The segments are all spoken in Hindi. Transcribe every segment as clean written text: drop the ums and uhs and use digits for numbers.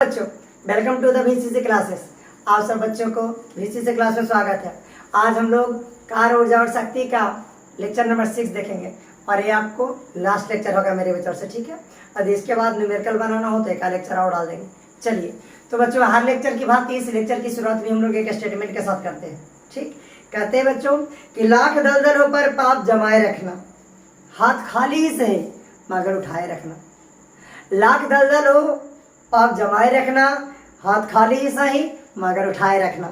बच्चों, welcome to the VCC classes. आप सब बच्चों को VCC क्लास में स्वागत है। आज हम लोग कार्य, ऊर्जा और शक्ति का लेक्चर नंबर 6 देखेंगे और ये आपको लास्ट लेक्चर होगा मेरे विचार से, ठीक है। यदि इसके बाद न्यूमेरिकल बनाना हो तो एक लेक्चर और डाल देंगे। चलिए, तो बच्चों हर लेक्चर की भांति इस लेक्चर की शुरुआत भी हम लोग एक स्टेटमेंट के साथ करते हैं, ठीक। कहते हैं बच्चों कि लाख दलदलों पर पाप जमाए रखना, हाथ खाली ही सही मगर उठाए रखना। लाख दलदल हो, पाप जमाए रखना, हाथ खाली ही सही मगर उठाए रखना।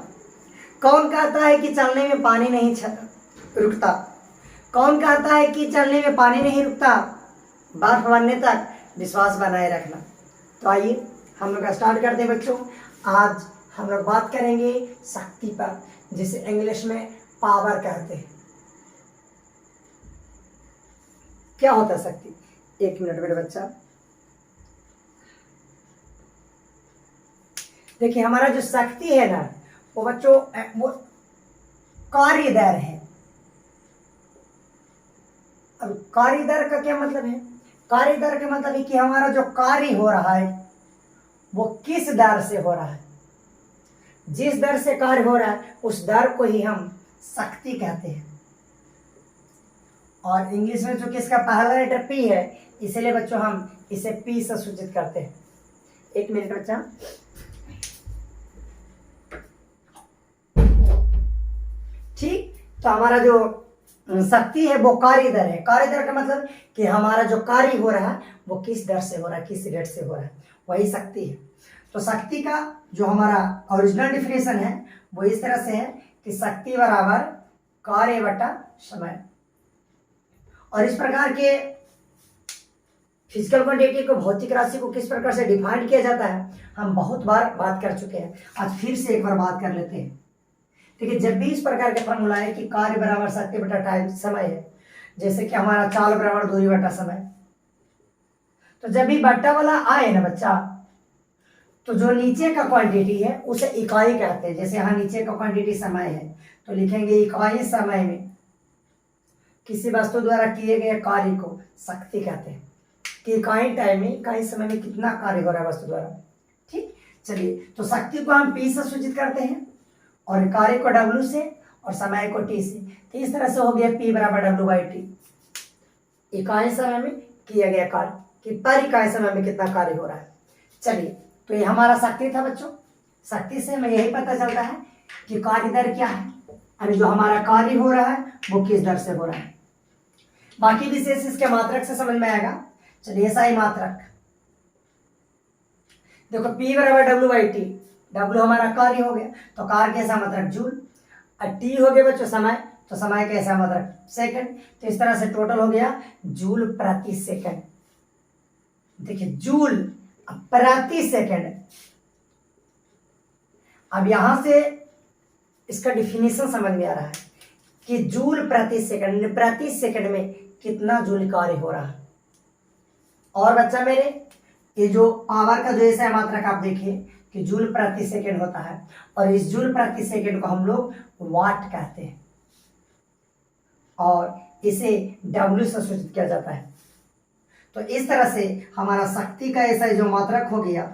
कौन कहता है कि चलने में पानी नहीं रुकता? कौन कहता है कि चलने में पानी नहीं रुकता? बर्फ बनने तक विश्वास बनाए रखना। तो आइए हम लोग स्टार्ट करते हैं बच्चों। आज हम लोग बात करेंगे शक्ति पर, जिसे इंग्लिश में पावर कहते हैं। क्या होता है शक्ति? एक मिनट मेरे बच्चा। देखिए, हमारा जो शक्ति है ना, वो बच्चों वो कार्यदर है। अब कार्यदर का क्या मतलब है? कार्यदर का मतलब है कि हमारा जो कार्य हो रहा है वो किस दर से हो रहा है। जिस दर से कार्य हो रहा है उस दर को ही हम शक्ति कहते हैं। और इंग्लिश में जो किसका पहला लेटर पी है, इसलिए बच्चों हम इसे पी से सूचित करते हैं। एक मिनट बच्चा। ठीक, तो हमारा जो शक्ति है वो कार्यदर है। कार्यदर का मतलब कि हमारा जो कार्य हो रहा है वो किस दर से हो रहा है, किस रेट से हो रहा है, वही शक्ति है। तो शक्ति का जो हमारा ओरिजिनल डिफिनेशन है वो इस तरह से है कि शक्ति बराबर कार्य बटा समय। और इस प्रकार के फिजिकल क्वांटिटी को, भौतिक राशि को किस प्रकार से डिफाइन किया जाता है हम बहुत बार बात कर चुके हैं। आज फिर से एक बार बात कर लेते हैं। देखिए, जब भी इस प्रकार के फॉर्मूला है कि कार्य बराबर शक्ति बटा टाइम समय है, जैसे कि हमारा चाल बराबर दूरी बटा समय, तो जब भी बट्टा वाला आए ना बच्चा, तो जो नीचे का क्वांटिटी है उसे इकाई कहते हैं। जैसे यहाँ नीचे का क्वांटिटी समय है तो लिखेंगे इकाई समय में किसी वस्तु द्वारा किए गए कार्य को शक्ति कहते हैं। कि इकाई टाइम में, इकाई समय में कितना कार्य हो रहा है वस्तु द्वारा, ठीक। चलिए, तो शक्ति को हम P से सूचित करते हैं और कार्य को W से और समय को T से। तो इस तरह से हो गया P बराबर W/T। इकाई समय में किया गया कार्य कि पर इकाई समय में कितना कार्य हो रहा है। चलिए, तो ये हमारा शक्ति था बच्चों। शक्ति से हमें यही पता चलता है कि कार्य दर क्या है, यानी जो हमारा कार्य हो रहा है वो किस दर से हो रहा है। बाकी विशेष इसके मात्रक से समझ में आएगा। चलिए, ऐसा ही मात्रक देखो, P बराबर W/T। W हमारा कार्य हो गया तो कार्य कैसा मात्रक जूल, और T हो गया बच्चों समय, तो समय कैसा मात्रक सेकंड। तो इस तरह से टोटल हो गया जूल प्रति सेकंड। देखिए, जूल प्रति सेकंड। अब यहां से इसका डिफिनेशन समझ में आ रहा है कि जूल प्रति सेकंड, प्रति सेकंड में कितना जूल कार्य हो रहा है। और बच्चा मेरे, ये जो पावर का जो ऐसा मात्रक आप देखिए कि जूल प्रति सेकंड होता है, और इस जूल प्रति सेकंड को हम लोग वाट कहते हैं और इसे W से सूचित किया जाता है। तो इस तरह से हमारा शक्ति का ऐसा जो मात्रक हो गया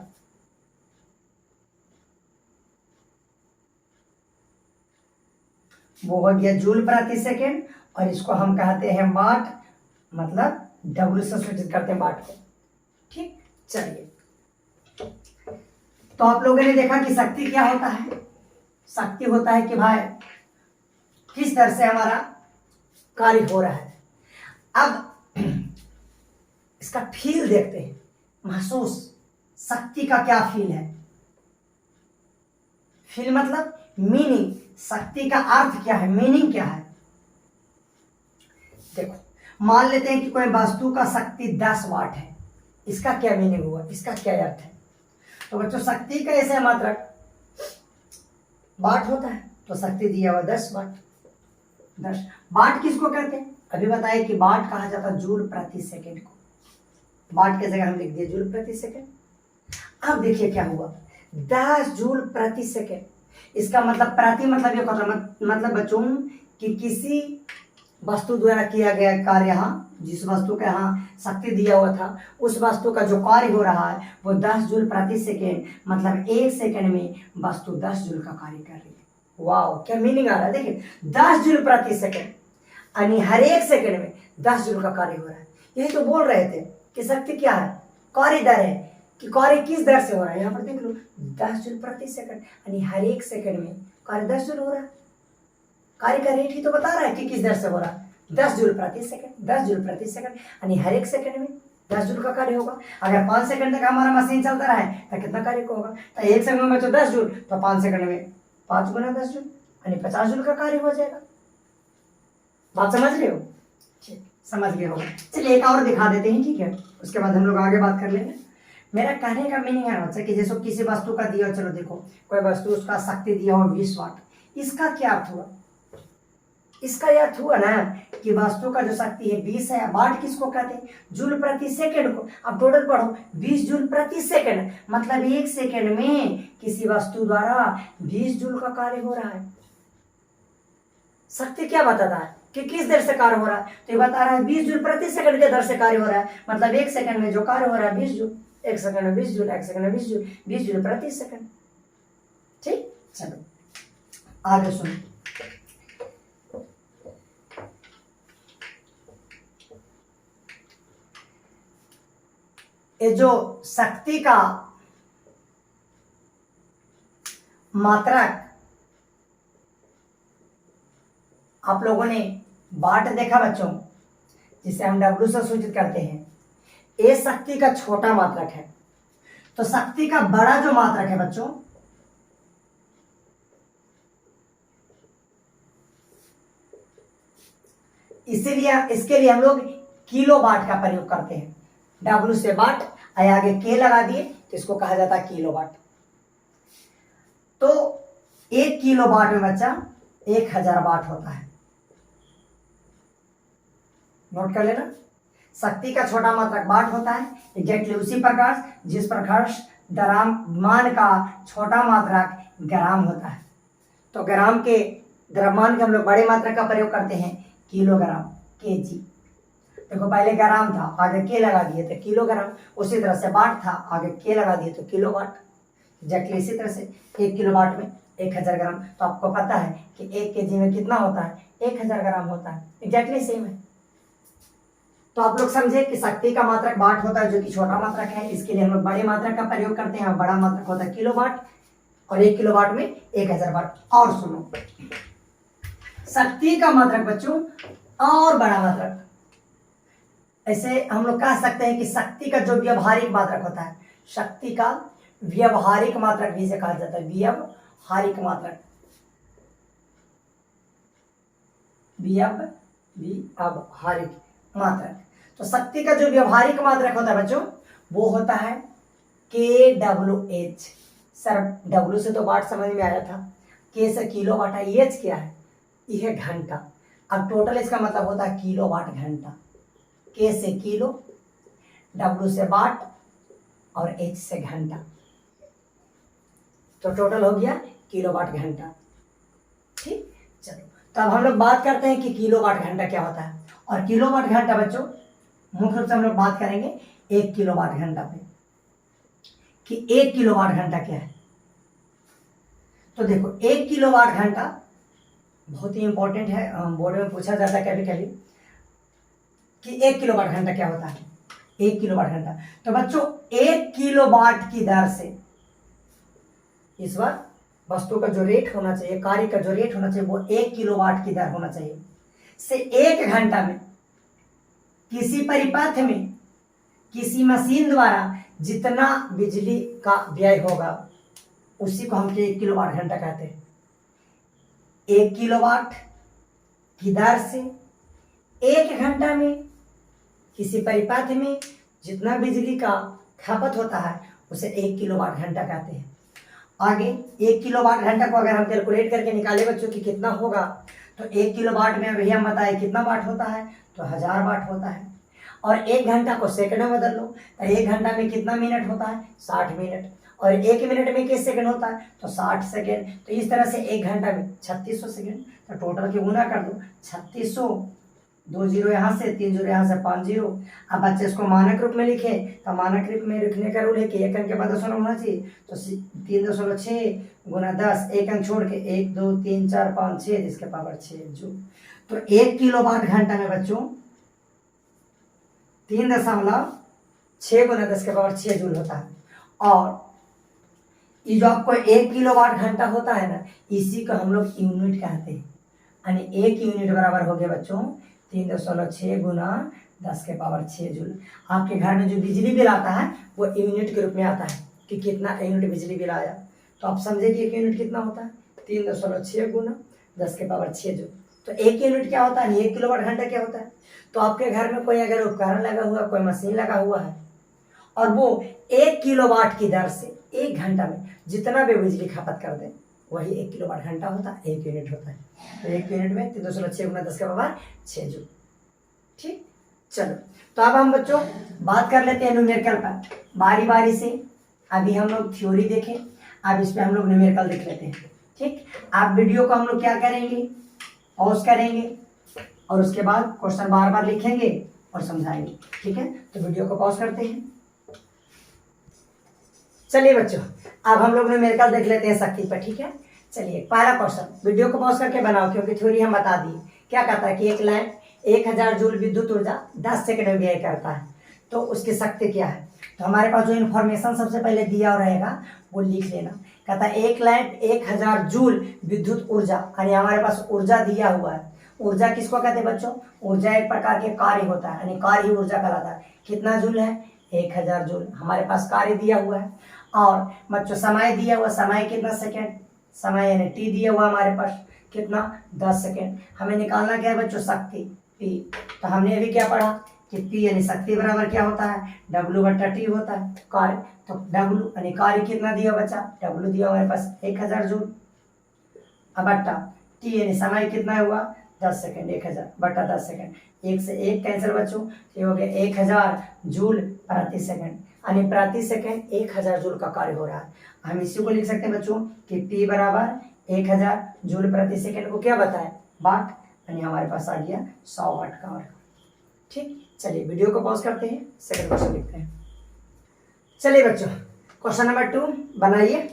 वो हो गया जूल प्रति सेकंड, और इसको हम कहते हैं वाट, मतलब W से सूचित करते हैं वाट को, ठीक। चलिए, तो आप लोगों ने देखा कि शक्ति क्या होता है। शक्ति होता है कि भाई किस दर से हमारा कार्य हो रहा है। अब इसका फील देखते हैं, महसूस। शक्ति का क्या फील है? फील मतलब मीनिंग। शक्ति का अर्थ क्या है, मीनिंग क्या है? देखो, मान लेते हैं कि कोई वस्तु का शक्ति 10 वाट है। इसका क्या मीनिंग हुआ, इसका क्या अर्थ है? तो बच्चों, शक्ति का ऐसा मात्रक वाट होता है, तो शक्ति दिया हुआ 10 वाट। 10 वाट किसको कहते हैं? अभी बताए कि वाट कहा जाता है जूल प्रति सेकंड को। वाट की जगह हम लिख दिए जूल प्रति सेकंड। अब देखिए क्या हुआ, 10 जूल प्रति सेकंड। इसका मतलब प्रति मतलब ये मतलब बच्चों कि किसी वस्तु द्वारा किया गया कार्य, यहाँ जिस वस्तु का यहाँ शक्ति दिया हुआ था उस वस्तु का जो कार्य हो रहा है वो 10 जूल प्रति सेकेंड, मतलब 1 सेकेंड में वस्तु 10 जूल का कार्य कर रही है। वाह, क्या मीनिंग आ रहा है, देखिए 10 जूल प्रति सेकेंड, यानी हर एक सेकेंड में 10 जूल का कार्य हो रहा है। यही तो बोल रहे थे कि शक्ति क्या है, कार्य दर है, कि कार्य किस दर से हो रहा है। यहाँ पर देख लो 10 जूल प्रति सेकंड, यानी हर एक सेकंड में कार्य 10 जूल हो रहा है। कार्य का रेट ही तो बता रहा है कि किस दर से हो रहा है, 10 जूल प्रति सेकंड, 10 जूल प्रति सेकंड, यानी हर एक सेकंड में 10 जूल का कार्य होगा। अगर 5 सेकंड तक हमारा मशीन चलता रहा है तो कितना कार्य होगा, तो 1 सेकंड में 10 जूल, तो 5 सेकंड में 5 गुना 10 जूल, यानी 50 जूल का कार्य हो जाएगा। बात समझ रहे हो, समझ गए होगा। चलिए एक और दिखा देते हैं, ठीक है, उसके बाद हम लोग आगे बात कर लेंगे। मेरा कहने का मीनिंग है बच्चा कि जैसे किसी वस्तु का दिया, चलो देखो कोई वस्तु उसका शक्ति दिया हो 20 वाट, इसका क्या अर्थ हुआ, इसका यह अर्थ हुआ ना कि वस्तु का जो शक्ति है 20 है, वाट किसको कहते हैं, जूल प्रति सेकंड को। अब टोटल पढ़ो, 20 जूल प्रति सेकंड, मतलब 1 सेकंड में किसी वस्तु द्वारा 20 जूल का कार्य हो रहा है। शक्ति क्या बताता है कि किस दर से कार्य हो रहा है, तो ये बता रहा है 20 जूल प्रति सेकंड के दर से कार्य हो रहा है, मतलब 1 सेकंड में जो कार्य हो रहा है 20 जूल, 1 सेकंड में 20 जूल, 1 सेकंड में 20 जूल, 20 जूल प्रति सेकंड। ठीक, चलो आगे सुनो। ये जो शक्ति का मात्रक आप लोगों ने वाट देखा बच्चों, जिसे हम W से सूचित करते हैं, ये शक्ति का छोटा मात्रक है। तो शक्ति का बड़ा जो मात्रक है बच्चों, इसीलिए इसके लिए हम लोग किलो वाट का प्रयोग करते हैं। W से वाट आगे के लगा दिए तो इसको कहा जाता है किलो वाट। तो 1 किलो वाट में बच्चा 1000 वाट होता है। नोट कर लेना, शक्ति का छोटा मात्रक वाट होता है, एग्जैक्टली उसी प्रकार जिस प्रकार द्रव्यमान का छोटा मात्रक ग्राम होता है। तो ग्राम के द्रव्यमान के हम लोग बड़े मात्रक का प्रयोग करते हैं, किलोग्राम, केजी। देखो पहले ग्राम था, आगे के लगा दिए तो किलोग्राम, उसी तरह से वाट था, आगे के लगा दिए तो किलो वाट। एग्जैक्टली इसी तरह से 1 किलो वाट में 1000 ग्राम। तो आपको पता है कि 1 केजी में कितना होता है, 1000 ग्राम होता है। एग्जैक्टली सेम है। तो आप लोग समझे कि शक्ति का मात्रक वाट होता है जो कि छोटा मात्रक है, इसके लिए हम लोग बड़े मात्रक का प्रयोग करते हैं। बड़ा मात्रक होता है किलो वाट, और 1 किलो वाट में 1000 वाट। और सुनो, शक्ति का मात्रक बच्चों और बड़ा मात्रक, ऐसे हम लोग कह सकते हैं कि शक्ति का जो व्यवहारिक मात्रक होता है, शक्ति का व्यवहारिक मात्रक भी इसे कहा जाता है, व्यवहारिक मात्रक, व्यवहारिक मात्रक। तो शक्ति का जो व्यवहारिक मात्रक होता है बच्चों वो होता है kWh। सर W से तो वाट समझ में आया था, K से किलो वाट है, H क्या है, यह घंटा। अब टोटल इसका मतलब होता है किलो वाट घंटा। K से किलो, W से वाट और H से घंटा, तो टोटल हो गया किलो वाट घंटा। ठीक, चलो तो अब हम लोग बात करते हैं कि किलो वाट घंटा क्या होता है। और किलो वाट घंटा बच्चों मुख्य रूप से हम लोग बात करेंगे 1 किलो वाट घंटा पे, कि 1 किलो वाट घंटा क्या है। तो देखो 1 किलो वाट घंटा बहुत ही इंपॉर्टेंट है, बोर्ड में पूछा जाता है कभी कभी कि 1 किलो वाट घंटा क्या होता है। 1 किलो वाट घंटा, तो बच्चों 1 किलो वाट की दर से इस बार वस्तु का जो रेट होना चाहिए, कार्य का जो रेट होना चाहिए वो 1 किलो वाट की दर होना चाहिए। से 1 घंटा में किसी परिपथ में किसी मशीन द्वारा जितना बिजली का व्यय होगा उसी को हम 1 किलो वाट घंटा कहते हैं। 1 किलो वाट की दर से 1 घंटा में किसी परिपथ में जितना बिजली का खपत होता है उसे 1 किलो वाट घंटा कहते हैं। आगे 1 किलो वाट घंटा को अगर हम कैलकुलेट करके निकाले बच्चों कि कितना होगा, तो 1 किलो वाट में अभी हम बताए कितना वाट होता है, तो 1000 वाट होता है। और 1 घंटा को सेकंड में बदल लो, तो 1 घंटा में कितना मिनट होता है, 60 मिनट। और 1 मिनट में किस सेकंड होता है, तो 60 सेकंड। तो इस तरह से 1 घंटा में 3600 सेकंड। तो टोटल की गुना कर दो, 3600 2 जीरो यहाँ से, 3 जीरो यहाँ से, 5 जीरो। अब बच्चे इसको मानक रूप में लिखे, तो मानक रूप में लिखने का रूल है कि एक अंक के बाद दशमलव होना चाहिए। तो 3.6 गुना 10, एक अंक छोड़ के 1 2 3 4 5 6 इसके पावर 6 जूल। तो 1 किलोवाट घंटा में बच्चों 3.6 गुना 10 के पावर 6 जूल होता है। और ये जो आपको 1 किलोवाट घंटा होता है ना, इसी को हम लोग यूनिट कहते हैं। यानी 1 यूनिट बराबर हो गया बच्चों 3.6 गुना 10 के पावर 6 जूल। आपके घर में जो बिजली बिल आता है वो यूनिट के रूप में आता है कि कितना यूनिट बिजली बिल आया। तो आप समझे कि 1 यूनिट कितना होता है, 3.6 गुना 10 के पावर 6 जूल। तो 1 यूनिट क्या होता है, 1 किलोवाट घंटा क्या होता है। तो आपके घर में कोई अगर उपकरण लगा हुआ, कोई मशीन लगा हुआ है और वो 1 किलोवाट की दर से 1 घंटा में जितना भी बिजली खपत कर दे वही 1 किलोवाट घंटा होता है, 1 यूनिट होता है। तो 1 यूनिट में 3.6 गुना 10 के पावर 6 जूल। ठीक, चलो तो अब हम बच्चों बात कर लेते हैं न्यूमेरिकल पर बारी बारी से। अभी हम लोग थ्योरी देखें, अब इस पे हम लोग न्यूमेरिकल देख लेते हैं। ठीक, आप वीडियो को हम लोग क्या करेंगे, पॉज करेंगे और उसके बाद क्वेश्चन बार बार लिखेंगे और समझाएंगे। ठीक है, तो वीडियो को पॉज करते हैं। चलिए बच्चों, अब हम लोग न्यूमेरिकल देख लेते हैं शक्ति पर। ठीक है, चलिए पहला क्वेश्चन वीडियो को पॉज करके बनाओ, क्योंकि थ्योरी हम बता दिए। क्या कहता है कि एक लैंप 1000 जूल विद्युत ऊर्जा 10 सेकंड में व्यय करता है, तो उसकी शक्ति क्या है। तो हमारे पास जो इन्फॉर्मेशन सबसे पहले दिया रहेगा वो लिख लेना। कहता है एक लैंप 1000 जूल विद्युत ऊर्जा, यानी हमारे पास ऊर्जा दिया हुआ है। ऊर्जा किसको कहते हैं बच्चों, ऊर्जा एक प्रकार के कार्य होता है, यानी कार्य ही ऊर्जा कहलाता है। कितना जूल है, 1000 जूल हमारे पास कार्य दिया हुआ है। और बच्चों समय दिया हुआ, समय कितना सेकेंड, समय यानी टी दिया हुआ हमारे पास कितना 10 सेकेंड। हमें निकालना क्या है बच्चों, शक्ति पी। तो हमने अभी क्या पढ़ा कि पी यानी शक्ति बराबर क्या होता है, W/T होता है कार्य। तो W यानी कार्य कितना दिया बच्चा, W दिया हमारे पास 1000 जूल बट्टा टी यानी समय कितना हुआ 10 सेकेंड, 1000 बट्टा 10 सेकेंड। 1 से 1 कैंसिल बच्चों, ये हो गया 1000 जूल प्रति सेकेंड, यानी प्रति सेकेंड 1000 जूल का कार्य हो रहा है। हम इसी को लिख सकते हैं बच्चों कि P बराबर 1000 जूल प्रति सेकेंड को क्या बताए, वाट, यानी हमारे पास आ गया 100 वाट का वर्ग। ठीक, चलिए वीडियो को पॉज करते हैं, सेकंड क्वेश्चन लिखते हैं। चलिए बच्चों क्वेश्चन नंबर 2 बनाइए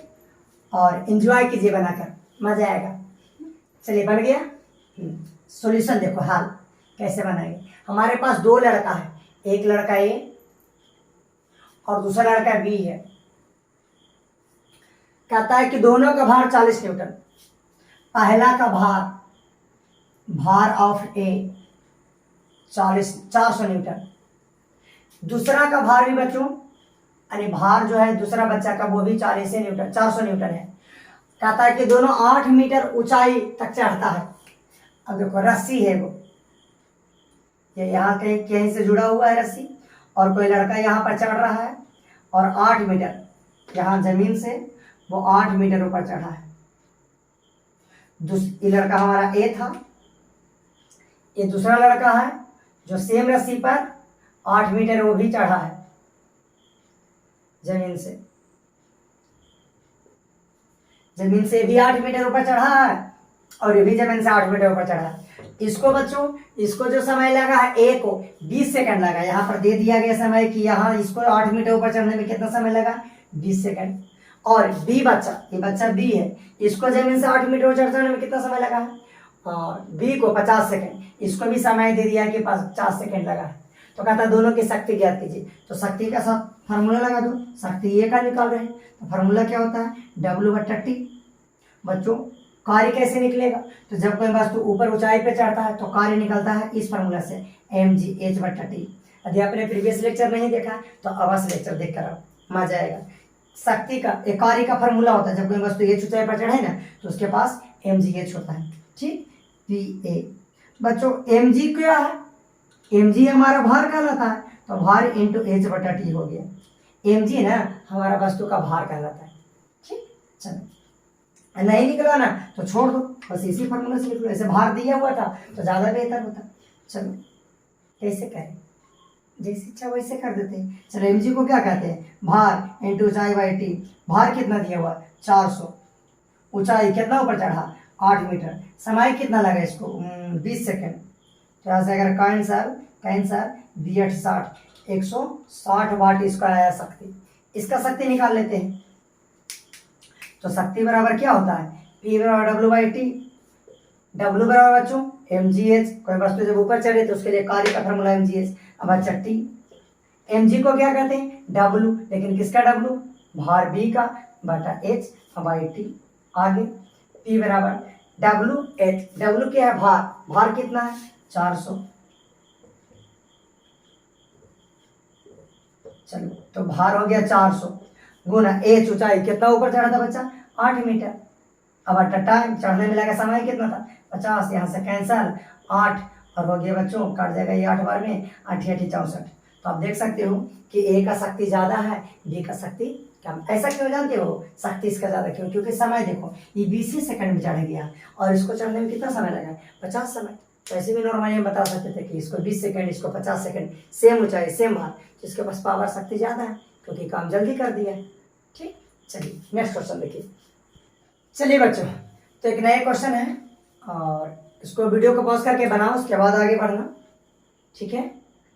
और एंजॉय कीजिए बनाकर, मजा आएगा। चलिए बन गया, सॉल्यूशन देखो हाल कैसे बनाएंगे। हमारे पास 2 लड़का है, एक लड़का A और दूसरा लड़का B है। कहता है कि दोनों का भार 40 न्यूटन। पहला का भार ऑफ A 400 न्यूटन, दूसरा का भार भी बच्चों यानी भार जो है दूसरा बच्चा का वो भी 400 न्यूटन है। कहता है कि दोनों 8 मीटर ऊंचाई तक चढ़ता है। अब देखो रस्सी है, वो ये यहाँ कहीं से जुड़ा हुआ है रस्सी, और कोई लड़का यहाँ पर चढ़ रहा है और 8 मीटर यहाँ जमीन से वो 8 मीटर ऊपर चढ़ा है। ये लड़का हमारा A था, ये दूसरा लड़का है जो सेम रस्सी पर 8 मीटर वो भी चढ़ा है जमीन से भी 8 मीटर ऊपर चढ़ा है और ये भी जमीन से 8 मीटर ऊपर चढ़ा है। इसको बच्चों, इसको जो समय लगा है A को 20 सेकंड लगा। यहाँ पर दे दिया गया समय कि यहाँ इसको 8 मीटर ऊपर चढ़ने में कितना समय लगा, 20 सेकंड। और B बच्चा, ये बच्चा B है, इसको जमीन से 8 मीटर ऊपर चढ़ने में कितना समय लगा है, और B को 50 सेकंड, इसको भी समय दे दिया कि 50 सेकंड लगा है। तो कहता है दोनों की शक्ति ज्ञात कीजिए। तो शक्ति का सब फार्मूला लगा दो, शक्ति ये का निकाल रहे हैं तो फार्मूला क्या होता है, W/T। बच्चों कार्य कैसे निकलेगा, तो जब कोई वस्तु ऊपर ऊंचाई पे चढ़ता है तो कार्य निकलता है इस फार्मूला से, mgh/T। यदि आपने प्रीवियस लेक्चर नहीं देखा तो अवश्य लेक्चर देख कर आओ, मजा आएगा। शक्ति का एक कार्य का फार्मूला होता है, जब कोई वस्तु h ऊंचाई पर चढ़े ना तो उसके पास mgh होता है। ठीक, Pa बच्चों mg क्या है, mg हमारा भार कहलाता है, तो भार इंटू h/T हो गया। mg ना हमारा वस्तु का भार कहलाता है। ठीक, चलो नहीं निकला ना तो छोड़ दो, बस इसी फार्मूला से लिख लो। ऐसे भार दिया हुआ था तो ज़्यादा बेहतर होता। चलो कैसे करें, जैसे इच्छा वैसे कर देते हैं। चलो mg को क्या कहते हैं, भार इंटू ऊंचाई/T। भार कितना दिया हुआ 400, ऊंचाई कितना ऊपर चढ़ा 8 मीटर, समय कितना लगा इसको 20 सेकेंड, तो यहाँ से अगर कैंसर बी 8 60 160 वाट इसका आया शक्ति। इसका शक्ति निकाल लेते हैं। तो शक्ति बराबर क्या होता है, P बराबर डब्ल्यू बाई टी। डब्ल्यू बराबर बच्चों mgh, कोई वस्तु जब ऊपर चढ़े तो उसके लिए कार्य का फॉर्मूला mgh। अब अच्छा टी, mg को क्या कहते हैं, W, लेकिन किसका W, भार B का बटा h बाई टी। आगे P बराबर WH, W क्या है, भार कितना है 400। चलो तो भार हो गया 400 गुना h, ऊंचाई कितना ऊपर चढ़ा था बच्चा 8 मीटर। अब टाइम चढ़ने में लगा समय कितना था 50, यहाँ से कैंसल 8 और हो गया बच्चों, काट जाएगा ये 8 बार में 8 8 64। तो आप देख सकते हो कि ए का शक्ति ज्यादा है, बी का शक्ति कम। ऐसा क्यों जानते हो, शक्ति इसका ज्यादा क्यों, क्योंकि समय देखो ये 20 सेकंड में चढ़ गया और इसको चढ़ने में कितना समय लगा 50 समय। तो ऐसे भी नॉर्मली हम बता सकते थे कि इसको 20 सेकंड, इसको 50 सेकंड, सेम ऊंचाई सेम भार, जिसके पास पावर शक्ति ज्यादा है क्योंकि काम जल्दी कर दिया है। ठीक, चलिए नेक्स्ट क्वेश्चन देखिए। चलिए बच्चों, तो एक नया क्वेश्चन है और इसको वीडियो को पॉज करके बनाओ, उसके बाद आगे बढ़ना। ठीक है,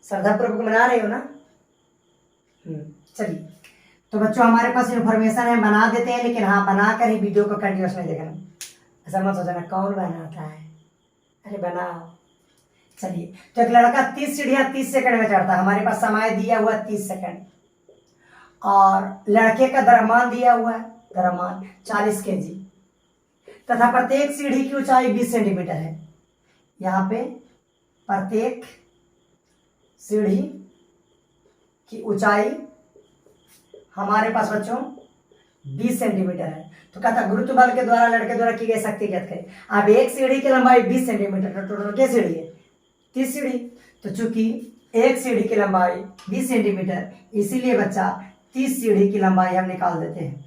श्रद्धापूर्वक बना रहे हो ना। चलिए, तो बच्चों हमारे पास इंफॉर्मेशन है, बना देते हैं, लेकिन हाँ बना कर ही वीडियो को कंटिन्यूस में देखना। ऐसा मत सोचना कौन बनाता है, अरे बनाओ। चलिए, तो एक लड़का 30 सीढ़ियां 30 सेकंड में चढ़ता है। हमारे पास समय दिया हुआ 30 सेकंड और लड़के का द्रव्यमान दिया हुआ है, द्रव्यमान 40 kg तथा प्रत्येक सीढ़ी की ऊंचाई 20 सेंटीमीटर है। यहाँ पे प्रत्येक सीढ़ी की ऊंचाई हमारे पास बच्चों 20 सेंटीमीटर है। तो कहता गुरुत्व बल के द्वारा लड़के द्वारा की गई शक्ति ज्ञात करें। अब एक सीढ़ी की लंबाई 20 सेंटीमीटर, तो टोटल क्या सीढ़ी है 30 सीढ़ी। तो चूंकि एक सीढ़ी की लंबाई 20 सेंटीमीटर, इसीलिए बच्चा 30 सीढ़ी की लंबाई हम निकाल देते हैं।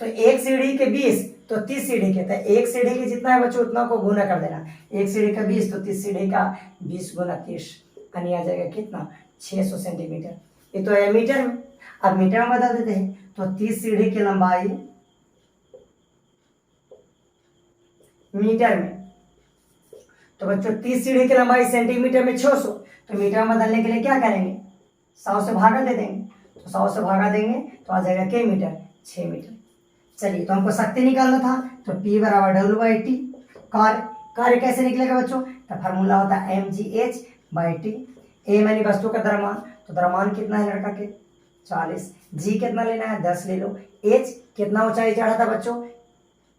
तो एक सीढ़ी के 20 तो 30 सीढ़ी के, तो एक सीढ़ी के जितना है बच्चों उतना को गुना कर देना। एक सीढ़ी का 20 तो 30 सीढ़ी का 20 गुना 30 यानी आ जाएगा कितना 600 सेंटीमीटर। ये तो है मीटर में, अब मीटर में बदल देते हैं। तो 30 सीढ़ी की लंबाई मीटर में, तो बच्चों 30 सीढ़ी की लंबाई सेंटीमीटर में 600, तो मीटर में बदलने के लिए क्या करेंगे 100 से भागा दे देंगे। तो 100 से भागा देंगे तो आ जाएगा क्या मीटर 6 मीटर। चलिए, तो हमको शक्ति निकालना था, तो P बराबर डब्ल्यू बाई टी। कार्य कैसे निकलेगा बच्चों, तो फार्मूला होता है mgh बाई टी। ए मानी वस्तु का द्रव्यमान, तो द्रव्यमान कितना है लड़का के 40, जी कितना लेना है 10 ले लो, h कितना ऊंचाई चढ़ा था बच्चों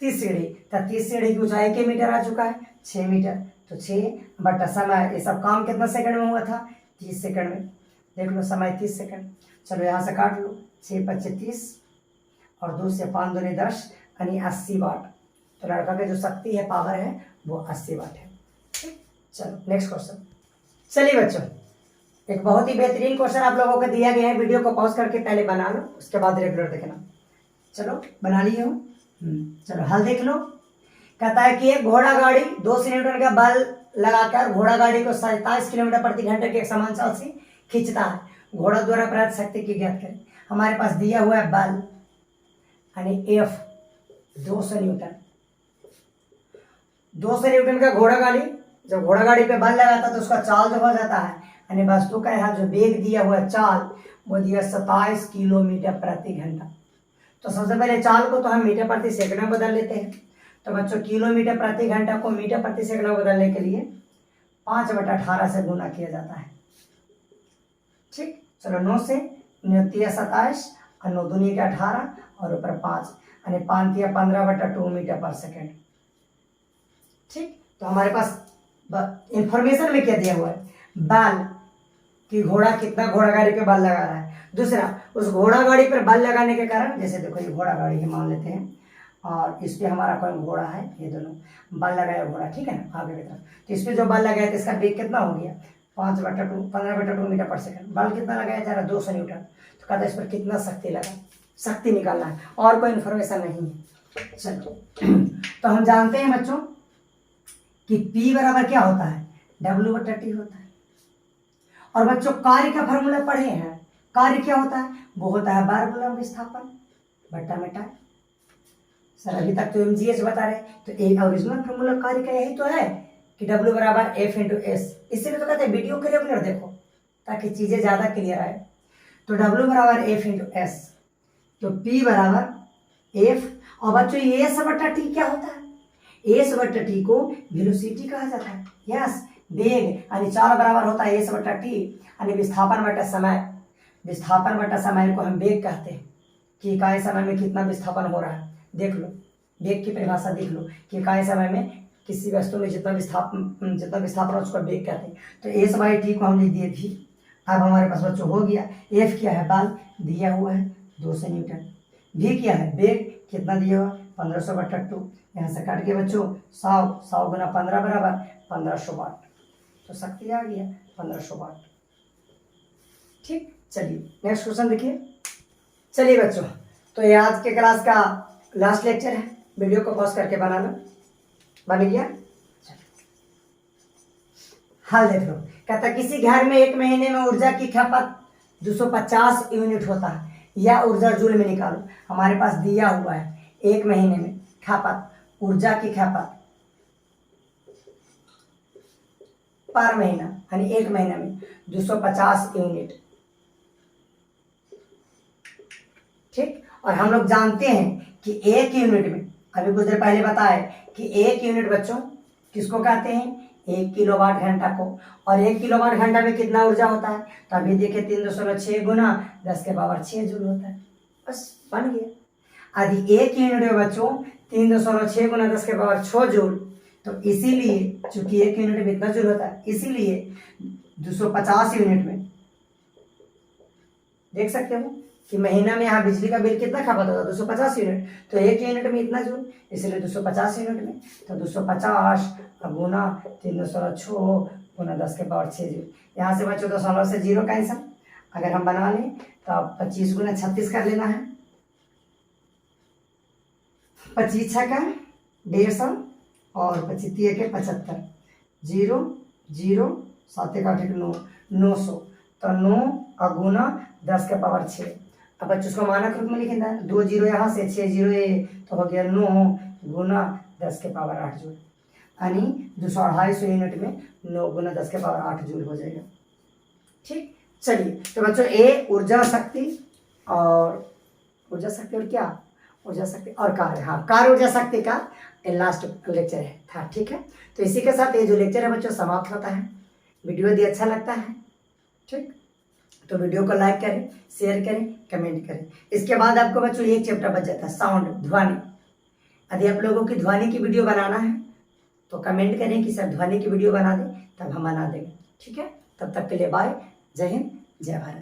30 सीढ़ी, तो 30 सीढ़ी की ऊंचाई के मीटर आ चुका है 6 मीटर। तो 6 बटा समय, ये सब काम कितना सेकंड में हुआ था 30 सेकंड में। देख लो समय 30 सेकंड। चलो यहाँ से काट लो, 6 25 30 और 2 से 5 दूनी 10 यानी 80 वाट। तो लड़का का जो शक्ति है पावर है वो 80 वाट है। चलो नेक्स्ट क्वेश्चन। चलिए बच्चों, एक बहुत ही बेहतरीन क्वेश्चन आप लोगों को दिया गया है, वीडियो को पॉज करके पहले बना लो, उसके बाद रेगुलर देखना। चलो बना लिए हो, चलो हल देख लो। कहता है कि एक घोड़ा गाड़ी 2 न्यूटन का बल लगाकर घोड़ा गाड़ी को 27 किलोमीटर प्रति घंटे के एक समान चाल से खींचता है। घोड़ा द्वारा प्राप्त शक्ति की ज्ञात करें। हमारे पास दिया हुआ है बल यानी F 200 न्यूटन। 200 न्यूटन का घोड़ा गाड़ी, जब घोड़ा गाड़ी पे बल लगाता है तो उसका चाल जो हो जाता है, यानी वस्तु का यहाँ जो वेग दिया हुआ है चाल, वो दिया 27 किलोमीटर प्रति घंटा। तो सबसे पहले चाल को तो हम मीटर प्रति सेकंड में बदल लेते हैं। तो बच्चों किलोमीटर प्रति घंटा को मीटर प्रति सेकंड में बदलने के लिए 5/18 से गुना किया जाता है। ठीक, चलो 9 से 9 27 और 9 दूनी के 18 और ऊपर 5 यानी 5 या 15/2 मीटर पर सेकंड। ठीक, तो हमारे पास इंफॉर्मेशन में क्या दिया हुआ है, बल कि घोड़ा कितना घोड़ा गाड़ी पे बल लगा रहा है। दूसरा, उस घोड़ा गाड़ी पर बल लगाने के कारण, जैसे देखो ये घोड़ा गाड़ी है मान लेते हैं और इस पे हमारा कोई घोड़ा है, ये दोनों बल लगाया घोड़ा, ठीक है ना आगे की तरफ। तो इस पे जो बल लगाया तो इसका वेग कितना हो गया 5/2 15/2 मीटर पर सेकंड। बल कितना लगाया जा रहा है 200 न्यूटन। तो कहता है इस पर कितना शक्ति लगा, शक्ति निकालना है और कोई इन्फॉर्मेशन नहीं है। चलो तो हम जानते हैं बच्चों कि P बराबर क्या होता है W/T होता है। और बच्चों कार्य का फॉर्मूला पढ़े हैं, कार्य क्या होता है, वो होता है बार गुना विस्थापन बटा में टाइम। सर अभी तक तो mgh बता रहे, तो एक ओरिजिनल फॉर्मूला कार्य का यही तो है कि W बराबर F इंटू एस। इसीलिए तो कहते हैं वीडियो के रेगुलर देखो ताकि चीजें ज्यादा क्लियर आए। तो W बराबर F इंटू एस, तो P बराबर F। और बच्चों ये एस बट्टा टी क्या होता है? एस बट्टा टी को वेलोसिटी कहा जाता है। यस, वेग यानी चाल बराबर होता है एस बट्टा टी यानी विस्थापन बट्टा समय। विस्थापन बट्टा समय को हम वेग कहते हैं कि इकाई समय में कितना विस्थापन हो रहा है। देख लो, वेग की परिभाषा देख लो कि इकाई समय में किसी वस्तु में जितना विस्थापन उसको वेग कहते हैं। तो एस बाई टी को हम लिख दिए भी। अब हमारे पास बच्चों हो गया। एफ क्या है? बल दिया हुआ है 200 न्यूटन। भी क्या है? वेग कितना दिया हुआ? 1500 बट्टा 2। यहाँ से काट के बच्चों 100 गुना 15 बराबर 1500 वाट। तो शक्ति आ गया 1500 वाट। ठीक, चलिए नेक्स्ट क्वेश्चन देखिए। चलिए बच्चों, तो ये आज के क्लास का लास्ट लेक्चर है। वीडियो को पॉज करके बना लो। बन गया? हल देख लो। कहता किसी घर में एक महीने में ऊर्जा की खपत 250 यूनिट होता है, या ऊर्जा जूल में निकालो। हमारे पास दिया हुआ है एक महीने में खपत, ऊर्जा की खपत पर महीना यानी एक महीने में 250 यूनिट। ठीक, और हम लोग जानते हैं कि एक यूनिट में, अभी कुछ देर पहले बताया कि एक यूनिट बच्चों किसको कहते हैं? 1 किलोवाट घंटा को। और 1 किलोवाट घंटा में कितना ऊर्जा होता है? तो अभी देखिए 3.6 गुना 10 के पावर 6 जूल होता है। बस बन गया। यदि एक यूनिट में बच्चों 3.6 गुना 10 के पावर 6 जूल, तो इसीलिए चूंकि एक यूनिट में इतना जूल होता है, इसीलिए 250 यूनिट में देख सकते हो कि महीना में यहाँ बिजली का बिल कितना खपत होगा? 250 यूनिट। तो एक यूनिट में इतना जूल, इसलिए 250 यूनिट में। तो 250 गुना 306 गुना 10 के पावर 6 जूल। यहाँ से बच्चों दशमलव से जीरो कैंसिल। अगर हम बना लें तो अब 25 गुना 36 कर लेना है। 25 छक्का 150 और 25 के 75, 0 0 7 1 8 9, 900। तो 9 गुना 10 के पावर 6। अब बच्चों उसको मानक रूप में लिखेंगे, 2 जीरो यहाँ से 6 जीरो ये, तो हो गया 9 गुना 10 के पावर 8 जूल, यानी 250 यूनिट में 9 गुना 10 के पावर 8 जूल हो जाएगा। ठीक, चलिए तो बच्चों ए ऊर्जा शक्ति और क्या? ऊर्जा शक्ति और कार्य। हाँ, कार्य ऊर्जा शक्ति का लास्ट लेक्चर था। ठीक है, तो इसी के साथ ये जो लेक्चर है बच्चों समाप्त होता है। वीडियो यदि अच्छा लगता है, ठीक, तो वीडियो को लाइक करें, शेयर करें, कमेंट करें। इसके बाद आपको बच्चों एक चैप्टर बच जाता है, साउंड, ध्वनि। यदि आप लोगों की ध्वनि की वीडियो बनाना है तो कमेंट करें कि सर ध्वनि की वीडियो बना दें, तब हम बना देंगे। ठीक है, तब तक के लिए बाय। जय हिंद, जय भारत।